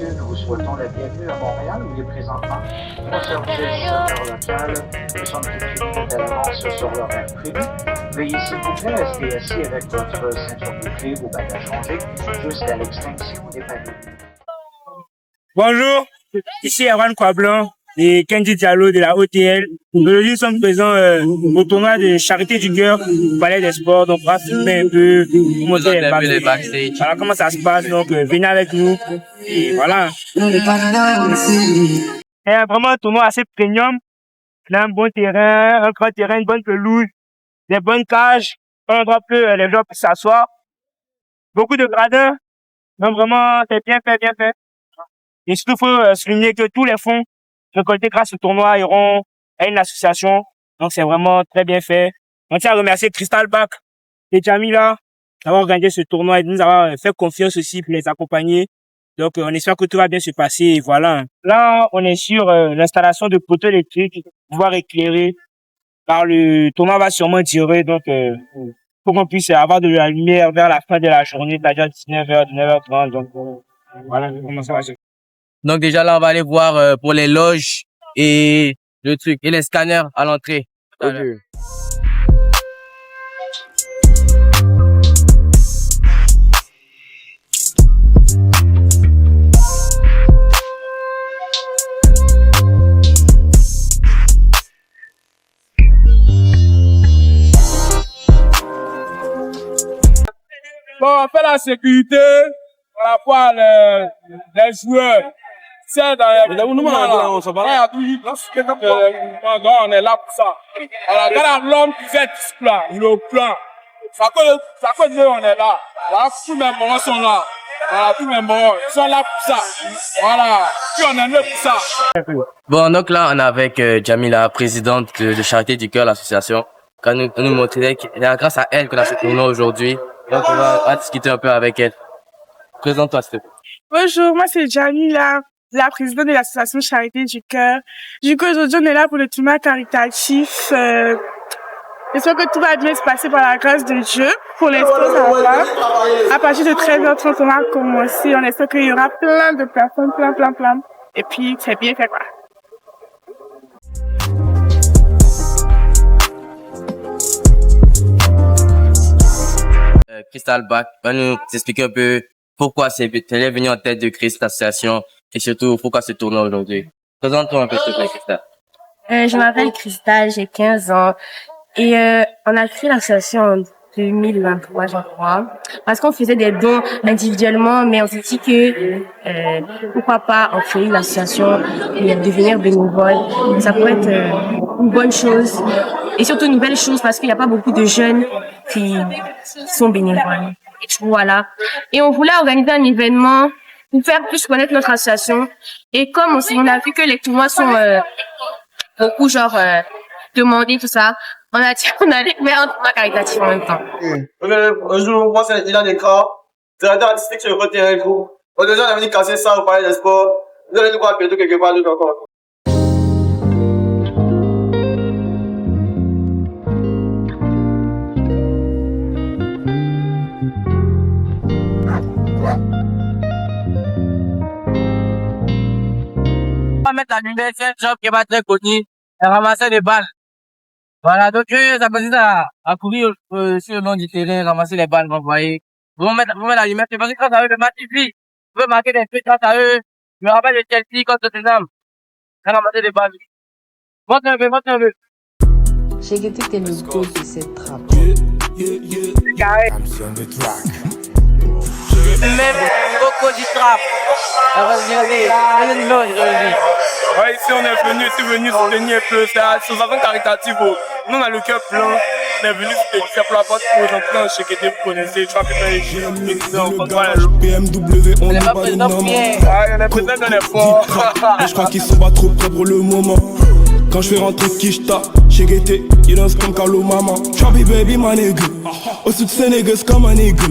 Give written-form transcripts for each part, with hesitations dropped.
d'habitude, nous vous souhaitons la bienvenue à Montréal, où il est présentement 3h17 heure locale. Nous sommes tout de suite à l'avance sur l'horaire prévu. Veuillez s'il vous plaît rester assis avec votre ceinture bouclée, vos bagages rangés, jusqu'à l'extinction des panneaux. Bonjour, ici Erwan Kwablan et Kenji Diallo de la OTL. Aujourd'hui, nous sommes présents au tournoi de Charité du Cœur au Palais des Sports. Donc, on va filmer un peu, vous montrer les backstage. Voilà comment ça se passe. Donc, venez avec nous. Et voilà. C'est vraiment un tournoi assez premium. On a un bon terrain, un grand terrain, une bonne pelouse, des bonnes cages, un endroit que les gens puissent s'asseoir. Beaucoup de gradins. Donc, vraiment, c'est bien fait, bien fait. Et surtout, il faut souligner que tous les fonds récoltés grâce au tournoi iront à une association. Donc, c'est vraiment très bien fait. On tient à remercier Crystal Back et Jamila d'avoir organisé ce tournoi et de nous avoir fait confiance aussi pour les accompagner. Donc, on espère que tout va bien se passer. Et voilà. Là, on est sur l'installation de poteaux électriques pour pouvoir éclairer. Car le tournoi va sûrement durer. Donc, pour qu'on puisse avoir de la lumière vers la fin de la journée, c'est-à-dire 19h, 19h30. Donc, voilà comment ça va se. Donc déjà là, on va aller voir pour les loges et le truc et les scanners à l'entrée. Okay. Bon, on fait la sécurité par rapport à les joueurs. C'est dans les on est là pour ça. Alors, regarde l'homme qui fait tout ce plan, le plan. Ça fait nous, on est là. Voilà, tous mes morts sont là. Voilà, tous mes morts, ils sont là pour ça. Voilà, puis on est là pour ça. Bon, donc là, on est avec Jamila, présidente de Charité du Cœur, l'association. Quand nous montrer que grâce à elle qu'on a ce tournoi aujourd'hui. Donc, on va discuter un peu avec elle. Présente-toi, s'il te plaît. Bonjour, moi c'est Jamila, la présidente de l'association Charité du Cœur. Du coup, aujourd'hui, on est là pour le tournoi caritatif. J'espère que tout va bien se passer par la grâce de Dieu. Pour l'instant, ça va. À partir de 13h30, on va commencer. On espère qu'il y aura plein de personnes, plein. Et puis, c'est bien fait, quoi. Crystal Back va nous expliquer un peu pourquoi elle est venue en tête de créer cette association et surtout pourquoi ce tournoi aujourd'hui. Présente-toi un peu, s'il te plaît, Crystal. Je m'appelle Crystal, j'ai 15 ans et on a créé l'association en 2023, je crois, parce qu'on faisait des dons individuellement, mais on s'est dit que pourquoi pas en créer une association et devenir bénévole. Ça pourrait être une bonne chose et surtout une belle chose parce qu'il n'y a pas beaucoup de jeunes qui sont bénévoles. Et du coup, voilà. Et on voulait organiser un événement pour faire plus connaître notre association. Et comme on a vu que les tournois sont beaucoup demandés, tout ça, on a dit qu'on allait faire un tournoi caritatif en même temps. Bonjour, moi c'est Dylan Descra, directeur artistique sur le côté terrain groupe. Aujourd'hui, on est venu casser ça au Palais des Sports. Vous allez nous voir bientôt quelque part d'autre encore. On va mettre la lumière, c'est un job qui va être connu et ramasser des balles. Voilà, donc ça consiste à courir sur le long du terrain, ramasser les balles, vous voyez. Vous mettre la lumière, c'est parce que grâce à eux, le match est vous pouvez marquer des buts grâce à eux. Je me rappelle de Chelsea contre Tottenham. On a ramassé des balles. Montre un peu. Shegete était le goût de cette trappe. Carré. Même beaucoup du trap. Ouais, ici on est venu soutenir un peu, c'est une association caritative. Nous on a le cœur plein, on est venu soutenir pour la porte pour les enfants chez Kété, vous connaissez, tu vois, BMW, on n'est pas présent bien. Ah, on est présent dans les forts. Je crois qu'ils sont pas trop prêts pour le moment. Quand je fais rentrer Kishta, chez Gété, il danse comme Carlo Mama. Chubby baby, ma nigga. Au-dessus de ces niggas comme un nigga.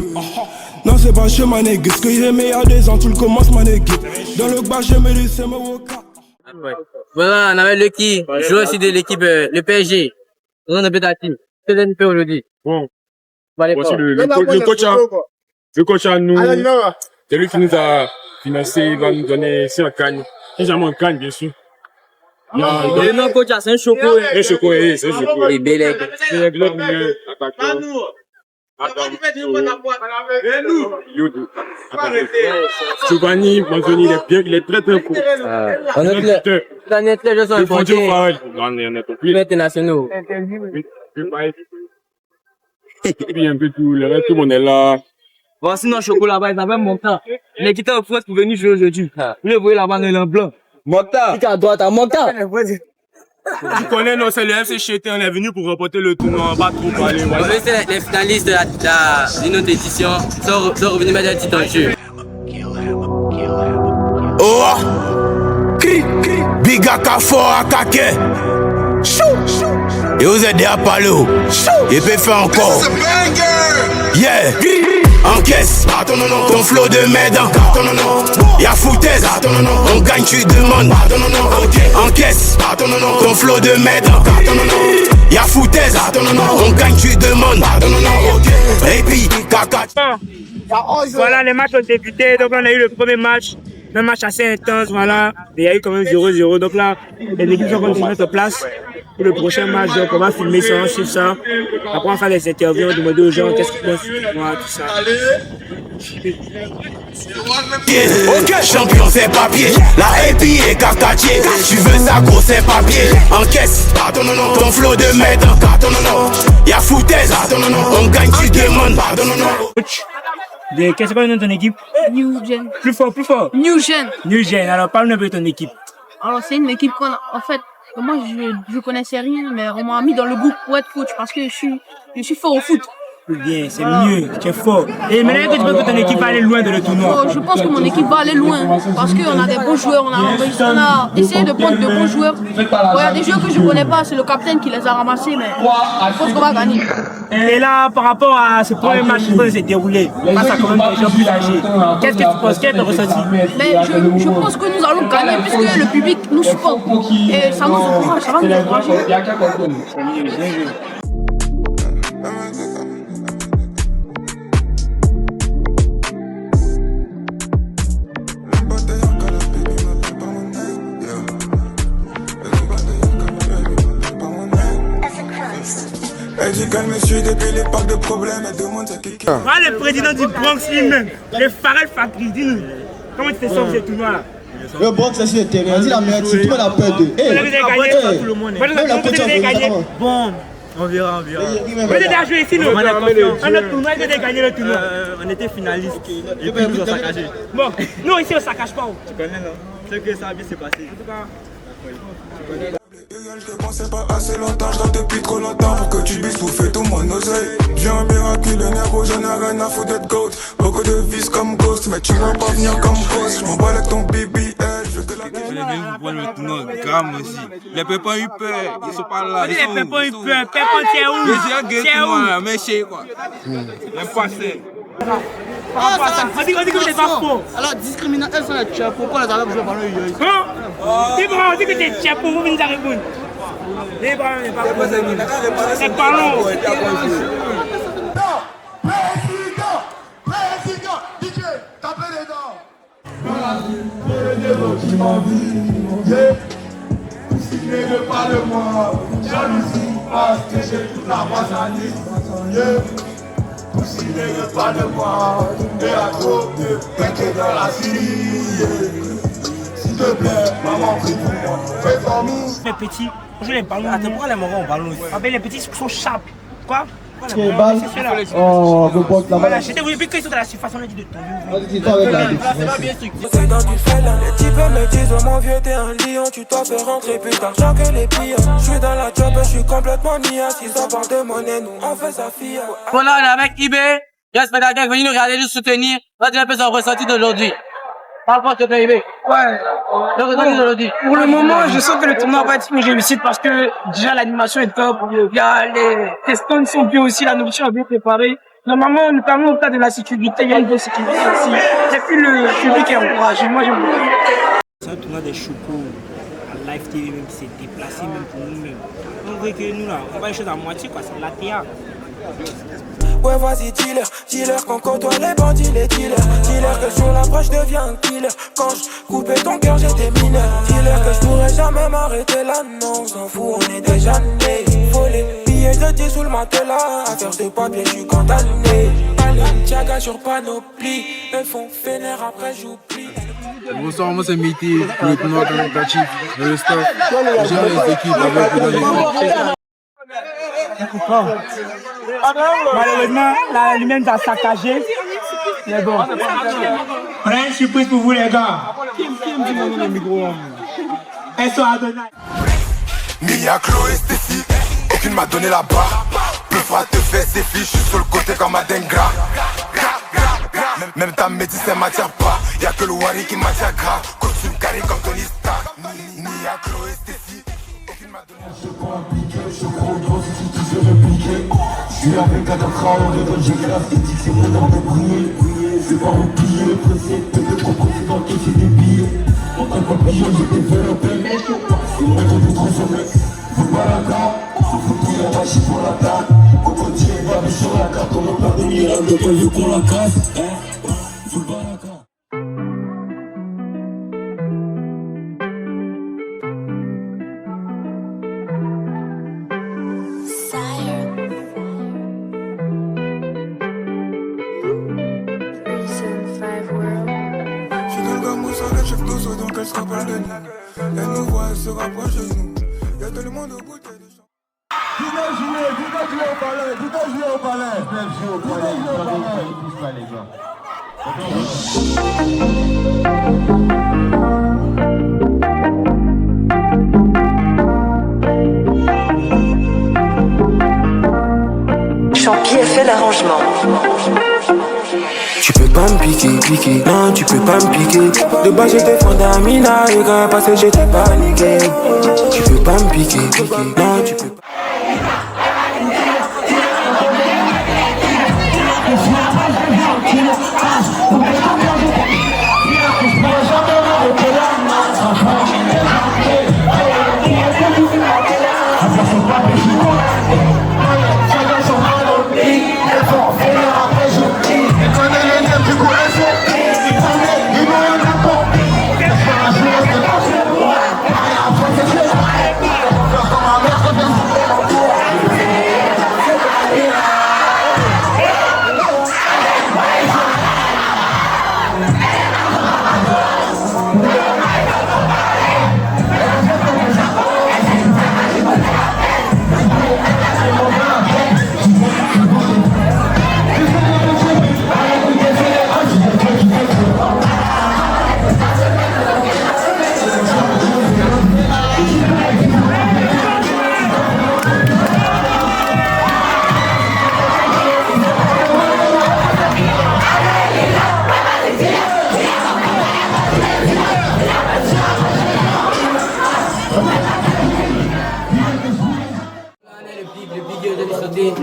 Non, c'est pas chez ma nigga. Ce que j'ai mis à 2 ans, tu le commences, ma nigga. Dans le bas, j'ai mis c'est ma woka. Voilà, on avait Lucky, joueur aussi de l'équipe, le PSG. On a Bédati. C'est l'NP aujourd'hui. Bon. Voici le coach à nous. C'est lui qui nous a financé, il va nous donner 100 cannes. C'est jamais un canne, bien sûr. Le nom coach, c'est un choco. Un choco, c'est un choco. Et Belek. C'est l'autre milieu, attaquant. Soubani, Manzoni, il est très court. Planète, les gens sont importés. Plus internationaux. Et puis un peu tout, le reste, tout le monde est là. Voici nos chocolats là-bas, ils avaient Mokhtar. Il est quitté en France pour venir jouer aujourd'hui. Vous le voyez là-bas, il est en blanc. Mokhtar. Il est à droite, à Mokhtar. Tu connais, non, c'est le FC Chété, on est venu pour remporter le tournoi, on va trop parler. C'est les finalistes d'une autre édition, sont revenus mettre un petit en jeu. Oh, Bigaka fort attaqué. Et vous êtes déjà parlé. Et peut faire encore. Yeah. Encaisse ton flow de merde. Y'a foutaise. On gagne, tu demandes. Encaisse ton flow de merde. Y'a foutaise. On gagne, tu demandes. Et puis, caca. Voilà, les matchs ont débuté. Donc, on a eu le premier match. Un match assez intense, voilà. Il y a eu quand même 0-0. Donc là, les équipes sont en train de se mettre en place pour le prochain match. Donc on va filmer ça, on va suivre ça. Après, on va faire des interviews, on va demander aux gens qu'est-ce qu'ils pensent. Voilà, tout ça. Ok, champion c'est papier. La AP est cacatier. Tu veux ça gros c'est papier. Encaisse ton flow de merde. Y'a foutaise. On gagne, tu demandes. Qu'est-ce que c'est ton équipe? New Gen. Plus fort, plus fort. New Gen. New Gen. Alors parle-nous un peu de ton équipe. Alors c'est une équipe qu'on a, en fait, moi je connaissais rien, mais on m'a mis dans le groupe pour être coach parce que je suis fort au foot. Bien, c'est mieux, tu es fort. Et maintenant que tu penses que ton équipe va aller loin dans le tournoi? Je pense que mon équipe va aller loin parce qu'on a des bons joueurs, on a essayé de prendre de bons joueurs. Il y a des joueurs que je ne connais pas, c'est le capitaine qui les a ramassés, mais je pense qu'on va gagner. Et là, par rapport à ce premier match qui s'est déroulé, face à quand même des gens plus âgés, qu'est-ce que tu penses? Quel est ton ressenti? Mais je pense que nous allons gagner puisque le public nous supporte et ça nous encourage, ça va nous encourager. Elle dit qu'elle me suit depuis l'époque de problèmes, elle demande ce qui. Voilà le président du Bronx lui-même, le Pharrell Fakri, dis-nous, comment tu t'es sorti de ce tournoi-là? Le Bronx c'est sur le terrain, dis la merde, tout le monde a peur d'eux. Vous avez gagné tout le monde. Vous avez gagné. Bon, on verra. Vous avez déjà joué ici, nous? On a notre tournoi, vous avez gagné le tournoi. On était finalistes et puis nous on saccagé. Bon, nous ici on saccage pas. Tu connais non? C'est que ça a bien s'est passé. En tout cas, Je te pensais pas assez longtemps, je dors depuis trop longtemps pour que tu puisses bouffer tout mon oseille. J'ai un miracle, le négro, j'en ai rien à foutre d'être goat. Beaucoup de vis comme ghost, mais tu vas pas venir comme ghost. Je m'en bats avec ton BBL, je veux que la. Je vais vous prendre le tournoi gramme aussi. Les pépins ont eu peur, ils sont pas là. Les pépins ont eu peur, pépins c'est où? C'est où? Mais chez quoi? Même pas c'est. On dit que tu n'es pas faux. Alors, discrimination, elles sont les tchèques. Pourquoi les Arabes jouent par le yoï? On dit que tu es tchèque pour vous venir à répondre. Les bras, n'est pas faux. C'est pas long. Président, DJ, tapez les dents. Qui m'envie, ne parle de moi, jalousie, parce que j'ai toute la voix Poussine ne parle de moi, et à trop de péter dans la Syrie. S'il te plaît, maman, prie pour moi, fais famille. Les petits, je les ballons. attends, pourquoi les marrons ont ballon aussi? Ah ben les petits sont sharp. Quoi? C'est balle. Oh, le box là-bas. Voilà, j'étais vu qu'ils sont dans la surface, on a dit de tomber. C'est pas bien structuré. C'est dans du fait là. Les types me disent oh mon vieux t'es un lion. Tu dois faire rentrer plus d'argent que les pires. Je suis dans la job et je suis complètement nia. Si ça parle de monnaie, nous on fait sa fille. Voilà, on est avec IB. J'espère que quelqu'un venu nous regarder, nous soutenir. On va dire un peu son ressenti d'aujourd'hui. Parle pas de ton IB. Ouais. Le ressenti d'aujourd'hui. Pour le moment, je sens que le tournoi va être une réussite parce que déjà l'animation est top. Il y a les stands sont bien aussi, la nourriture est bien préparée. Normalement, notamment au cas de la sécurité, il y a une bonne sécurité aussi. Et puis le public est encouragé. Moi, j'aime beaucoup. C'est un tournoi des chocos à Live TV même qui s'est déplacé même pour nous-mêmes. On voit que nous là, on voit les choses à moitié quoi, c'est la théâtre. Ouais, vas-y, dealer, dealer, qu'on côtoie les bandits, les dealers. Dealer, que sur l'approche deviens un killer. Quand je coupais ton cœur, j'étais mineur. Dealer, que je pourrais jamais m'arrêter là, non, on s'en fout, on est déjà nés. Volé, billets de 10 sous le matelas. Affaire de papier, je suis condamné. Allez, Tchaga sur panoplie. Eux font fénère, après j'oublie. Bonsoir, moi c'est Mété, le tournoi qualificatif de le staff. J'ai les équipes avec Malheureusement, la lumière a saccagé. Mais bon. On a une surprise pour vous, les gars. Elles sont à donner. Mia, Chloé, Stacy, aucune m'a donné la barre. Peu fois te fait ses fiches, je suis sur le côté comme un dengra. Même ta métisse elle m'attire pas. Y'a que le Wari qui m'attire grave. Costume carré comme Tony Stark. Mia, Chloé, Stacy, aucune m'a donné la barre. Je suis gros gros, si tu sais répliquer. Je suis avec Adatra, on récolte, j'ai grave. C'est mon nom de briller. C'est pas replier, pressé, peut-être trop pressé dans le cul, c'est des billets. On t'a pas payé, j'étais fait un peu. C'est le mec qui est trop sommet. Faut pas la carte, faut foutre la vache pour la table. Au côté, va aller sur la carte, on a pas de miracle, de quoi il veut qu'on la casse. Faut pas la carte. Chef d'osso, donc elle sera pas de nous. Elle nous voit, elle se rapproche de nous. Y'a tout le monde au bout de nous. Qui doit jouer au palais, qui doit jouer au palais. Qui doit jouer au palais. Champi a fait l'arrangement. Tu peux pas me piquer, non tu peux pas me piquer. De base j'étais fondamina et quand elle passait j'étais paniqué. Tu peux pas me piquer, non tu peux pas.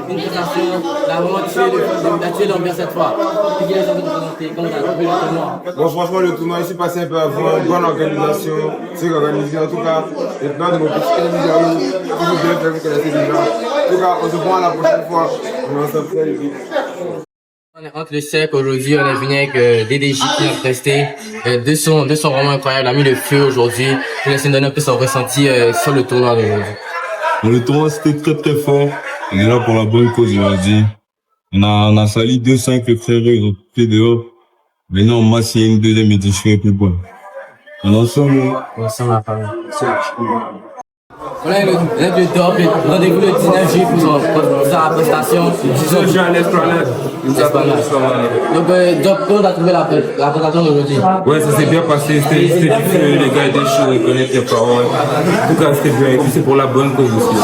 Une prestation, la vraiment tué l'ambiance cette fois. Puis les autres présenter, comment t'as trouvé le tournoi? Bon, franchement, le tournoi ici passé un peu avant, bonne organisation, c'est organisé en tout cas. Et plein de nos petits individuels, toujours bien fait, vous connaissez déjà. En tout cas, on se voit à la prochaine fois. On est ensemble, les filles. On est entre le cercle aujourd'hui, on est venu avec DDJ qui a testé. Deux sons vraiment incroyables, on a mis le feu aujourd'hui. Je vais laisser donner un peu son ressenti sur le tournoi d'aujourd'hui. Bon, le tournoi c'était très très fort. On est là pour la bonne cause aujourd'hui. On a sali 2-5 le frère, ils ont fait dehors. Maintenant, moi, s'il y a une deuxième édition, plus bon. On est ensemble. Ensemble, la famille. Voilà le top, rendez-vous le 19 juillet pour sa prestation. 19 juillet à l'Esplanade. Donc, comment t'as trouvé la présentation d'aujourd'hui? Ouais, ça s'est bien passé, c'était du feu, les gars étaient chauds, ils connaissent les paroles. En tout cas, c'était bien, et puis c'est pour la bonne cause aussi.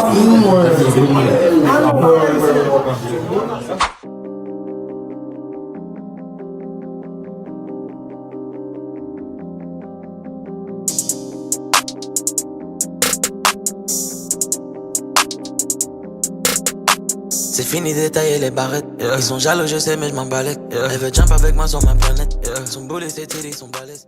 C'est fini de tailler les barrettes. Ils sont jaloux, je sais, mais je m'en balèque. Elle veut jump avec moi sur ma planète. Son boulot, c'est tiré, son balèze.